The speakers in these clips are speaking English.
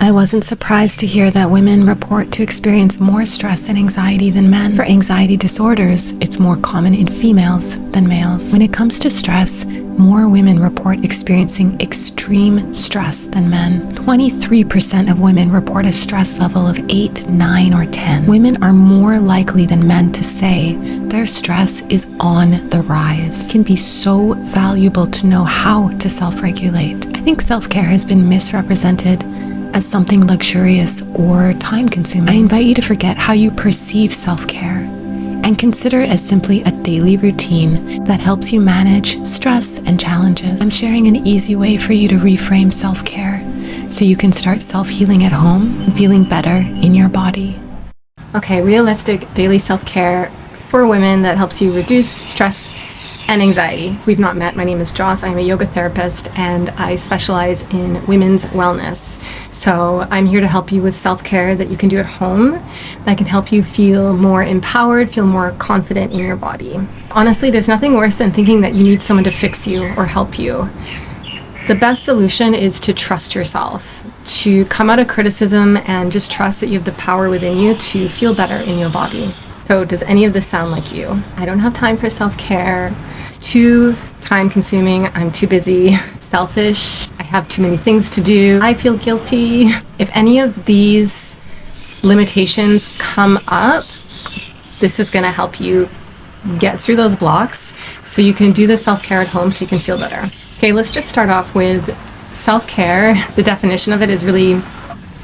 I wasn't surprised to hear that women report to experience more stress and anxiety than men. For anxiety disorders, it's more common in females than males. When it comes to stress, more women report experiencing extreme stress than men. 23% of women report a stress level of 8, 9, or 10. Women are more likely than men to say their stress is on the rise. It can be so valuable to know how to self-regulate. I think self-care has been misrepresented as something luxurious or time-consuming. I invite you to forget how you perceive self-care and consider it as simply a daily routine that helps you manage stress and challenges. I'm sharing an easy way for you to reframe self-care so you can start self-healing at home and feeling better in your body. Okay, realistic daily self-care for women that helps you reduce stress and anxiety. We've not met. My name is Joss. I'm a yoga therapist and I specialize in women's wellness. So I'm here to help you with self-care that you can do at home that can help you feel more empowered, feel more confident in your body. Honestly, there's nothing worse than thinking that you need someone to fix you or help you. The best solution is to trust yourself, to come out of criticism and just trust that you have the power within you to feel better in your body. So does any of this sound like you? I don't have time for self-care. It's too time-consuming. I'm too busy. Selfish. I have too many things to do. I feel guilty. If any of these limitations come up, this is going to help you get through those blocks so you can do the self-care at home so you can feel better. Okay, let's just start off with self-care. The definition of it is really,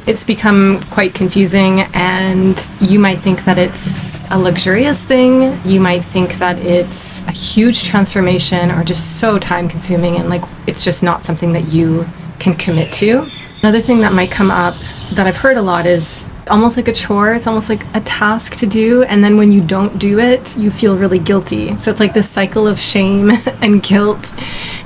it's become quite confusing, and you might think that it's a luxurious thing. You might think that it's a huge transformation or just so time consuming and like it's just not something that you can commit to. Another thing that might come up that I've heard a lot is almost like a chore. It's almost like a task to do, and then when you don't do it, you feel really guilty. So it's like this cycle of shame and guilt,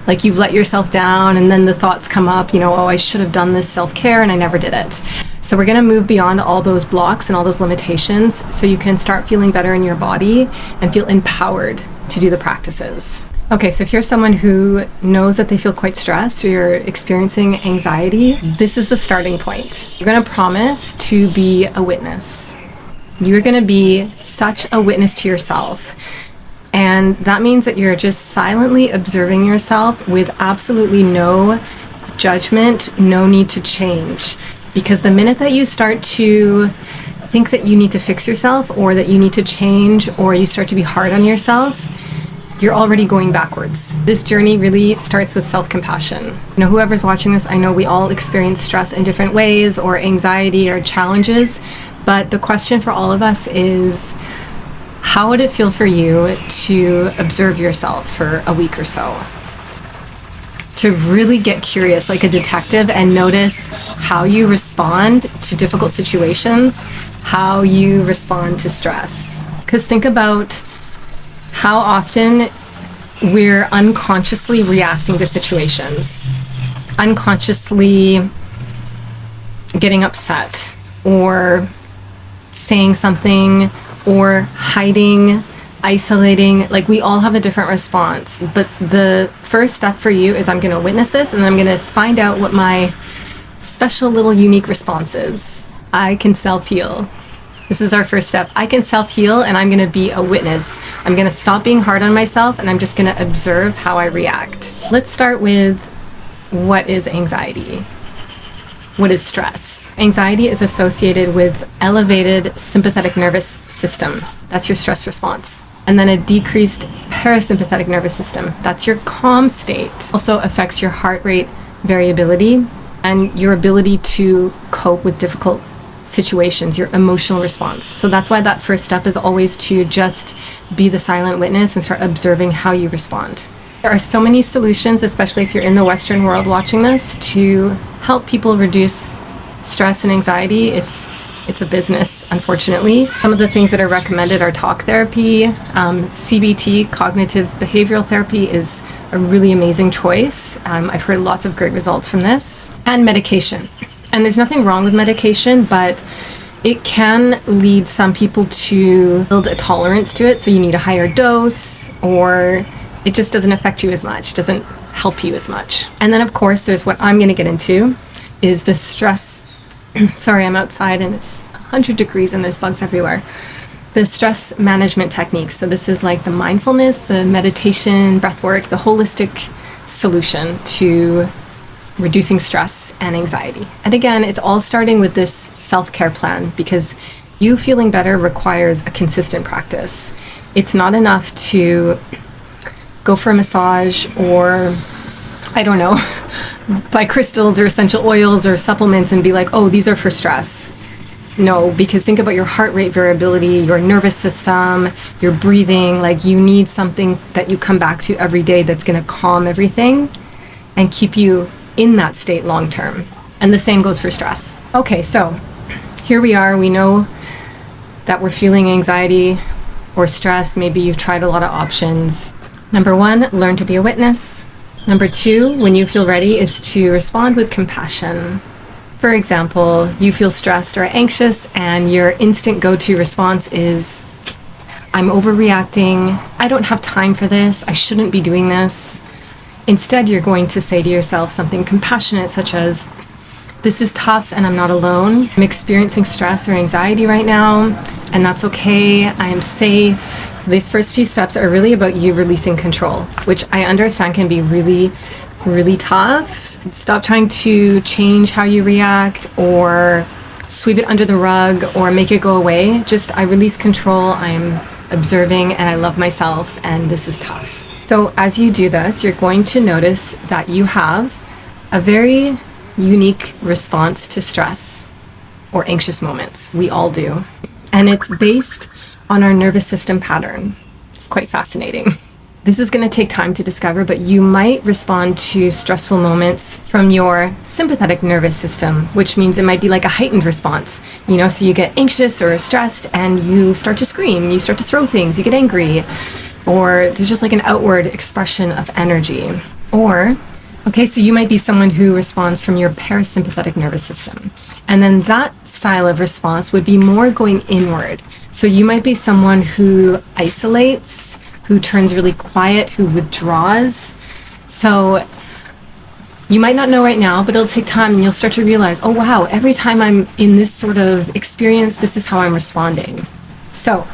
like you've let yourself down, and then the thoughts come up, oh, I should have done this self-care and I never did it. So we're going to move beyond all those blocks and all those limitations so you can start feeling better in your body and feel empowered to do the practices. Okay, so if you're someone who knows that they feel quite stressed or you're experiencing anxiety, this is the starting point. You're going to promise to be a witness. You're going to be such a witness to yourself. And that means that you're just silently observing yourself with absolutely no judgment, no need to change. Because the minute that you start to think that you need to fix yourself or that you need to change or you start to be hard on yourself, you're already going backwards. This journey really starts with self-compassion. Whoever's watching this, I know we all experience stress in different ways or anxiety or challenges, but the question for all of us is, how would it feel for you to observe yourself for a week or so? To really get curious like a detective and notice how you respond to difficult situations, how you respond to stress. Because think about how often we're unconsciously reacting to situations, unconsciously getting upset or saying something or hiding, isolating. Like we all have a different response, but the first step for you is I'm going to witness this and then I'm going to find out what my special little unique response is. I can self-heal. This is our first step. I can self-heal and I'm going to be a witness. I'm going to stop being hard on myself and I'm just going to observe how I react. Let's start with what is anxiety? What is stress? Anxiety is associated with elevated sympathetic nervous system. That's your stress response. And then a decreased parasympathetic nervous system. That's your calm state. Also affects your heart rate variability and your ability to cope with difficult situations, your emotional response. So that's why that first step is always to just be the silent witness and start observing how you respond. There are so many solutions, especially if you're in the Western world watching this, to help people reduce stress and anxiety. It's a business, unfortunately. Some of the things that are recommended are talk therapy, CBT, cognitive behavioral therapy is a really amazing choice. I've heard lots of great results from this. And medication. And there's nothing wrong with medication, but it can lead some people to build a tolerance to it. So you need a higher dose, or it just doesn't affect you as much, doesn't help you as much. And then of course, there's what I'm going to get into, is the stress sorry, I'm outside and it's 100 degrees and there's bugs everywhere. The stress management techniques. So this is like the mindfulness, the meditation, breath work, the holistic solution to reducing stress and anxiety. And again, it's all starting with this self-care plan, because you feeling better requires a consistent practice. It's not enough to go for a massage or, I don't know, buy crystals or essential oils or supplements and be like, oh, these are for stress. No, because think about your heart rate variability, your nervous system, your breathing. Like, you need something that you come back to every day that's going to calm everything and keep you in that state long term. And the same goes for stress. Okay, so here we are. We know that we're feeling anxiety or stress. Maybe you've tried a lot of options. Number one, learn to be a witness. Number two, when you feel ready, is to respond with compassion. For example, you feel stressed or anxious and your instant go-to response is, I'm overreacting, I don't have time for this, I shouldn't be doing this. Instead, you're going to say to yourself something compassionate, such as, this is tough and I'm not alone. I'm experiencing stress or anxiety right now, and that's okay, I am safe. So these first few steps are really about you releasing control, which I understand can be really, really tough. Stop trying to change how you react or sweep it under the rug or make it go away. Just, I release control, I'm observing, and I love myself, and this is tough. So as you do this, you're going to notice that you have a very unique response to stress or anxious moments. We all do. And it's based on our nervous system pattern. It's quite fascinating. This is going to take time to discover, but you might respond to stressful moments from your sympathetic nervous system, which means it might be like a heightened response. You know, so you get anxious or stressed and you start to scream, you start to throw things, you get angry, or there's just like an outward expression of energy. Or, okay, so you might be someone who responds from your parasympathetic nervous system. And then that style of response would be more going inward. So you might be someone who isolates, who turns really quiet, who withdraws. So you might not know right now, but it'll take time and you'll start to realize, oh wow, every time I'm in this sort of experience, this is how I'm responding. So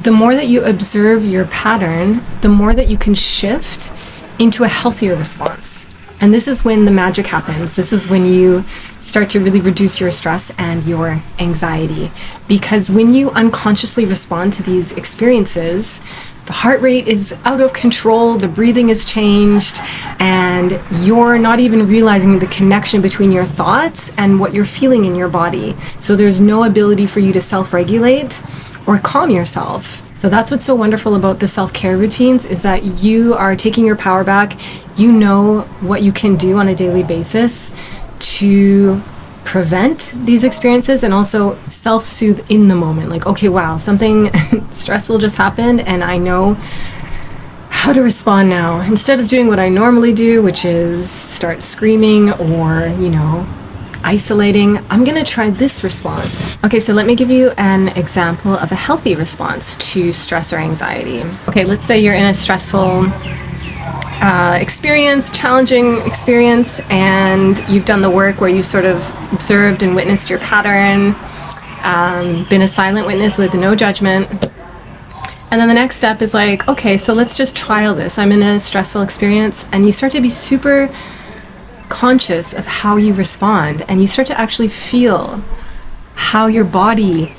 the more that you observe your pattern, the more that you can shift into a healthier response. And this is when the magic happens. This is when you start to really reduce your stress and your anxiety. Because when you unconsciously respond to these experiences, the heart rate is out of control, the breathing is changed, and you're not even realizing the connection between your thoughts and what you're feeling in your body. So there's no ability for you to self-regulate or calm yourself. So that's what's so wonderful about the self-care routines, is that you are taking your power back. You know what you can do on a daily basis to prevent these experiences and also self-soothe in the moment. Like, okay, wow, something stressful just happened and I know how to respond now. Instead of doing what I normally do, which is start screaming or, you know, isolating, I'm gonna try this response. Okay, so let me give you an example of a healthy response to stress or anxiety. Okay, let's say you're in a stressful experience, challenging experience, and you've done the work where you sort of observed and witnessed your pattern, been a silent witness with no judgment. And then the next step is like, okay, so let's just trial this. I'm in a stressful experience, and you start to be super conscious of how you respond, and you start to actually feel how your body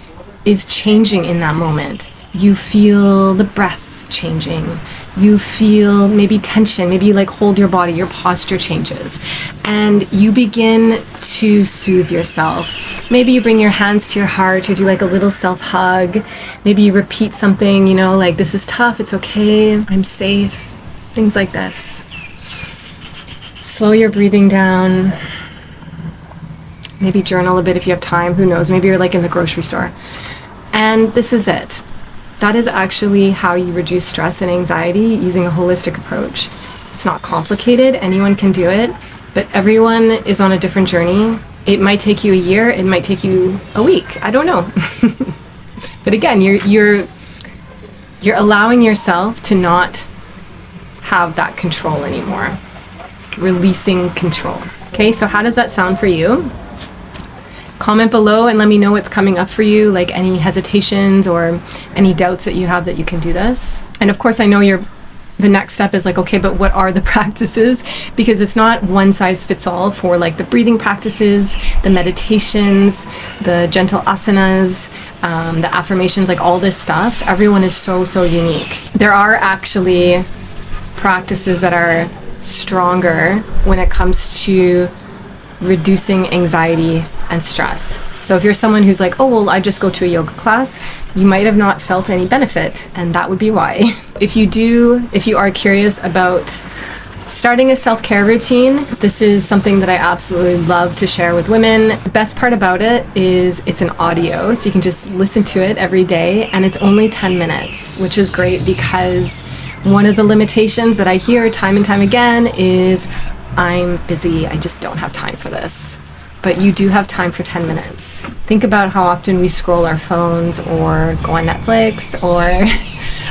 is changing in that moment. You feel the breath changing. You feel maybe tension, maybe you like hold your body, your posture changes, and you begin to soothe yourself. Maybe you bring your hands to your heart or do like a little self-hug. Maybe you repeat something, you know, like, this is tough, it's okay, I'm safe, things like this. Slow your breathing down. Maybe journal a bit if you have time, who knows, maybe you're like in the grocery store. And this is it. That is actually how you reduce stress and anxiety using a holistic approach. It's not complicated, anyone can do it, but everyone is on a different journey. It might take you a year, it might take you a week, I don't know. But again, you're allowing yourself to not have that control anymore. Releasing control. Okay, so how does that sound for you? comment below and let me know what's coming up for you, like any hesitations or any doubts that you have that you can do this. And of course, I know the next step is like, okay, but what are the practices? Because it's not one size fits all for like the breathing practices, the meditations, the gentle asanas, the affirmations, like all this stuff. Everyone is so unique. There are actually practices that are stronger when it comes to reducing anxiety and stress. So if you're someone who's like, oh, well, I just go to a yoga class, you might have not felt any benefit, and that would be why. If you are curious about starting a self-care routine, this is something that I absolutely love to share with women. The best part about it is it's an audio, so you can just listen to it every day, and it's only 10 minutes, which is great because one of the limitations that I hear time and time again is, I'm busy, I just don't have time for this. But you do have time for 10 minutes. Think about how often we scroll our phones or go on Netflix or,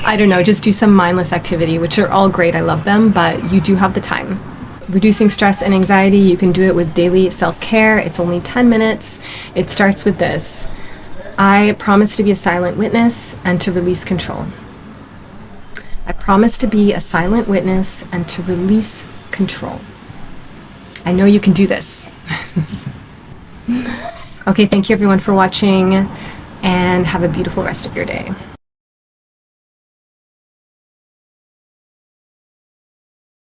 I don't know, just do some mindless activity, which are all great, I love them, but you do have the time. Reducing stress and anxiety, you can do it with daily self-care. It's only 10 minutes. It starts with this. I promise to be a silent witness and to release control. I promise to be a silent witness and to release control. I know you can do this. Okay, thank you everyone for watching, and have a beautiful rest of your day.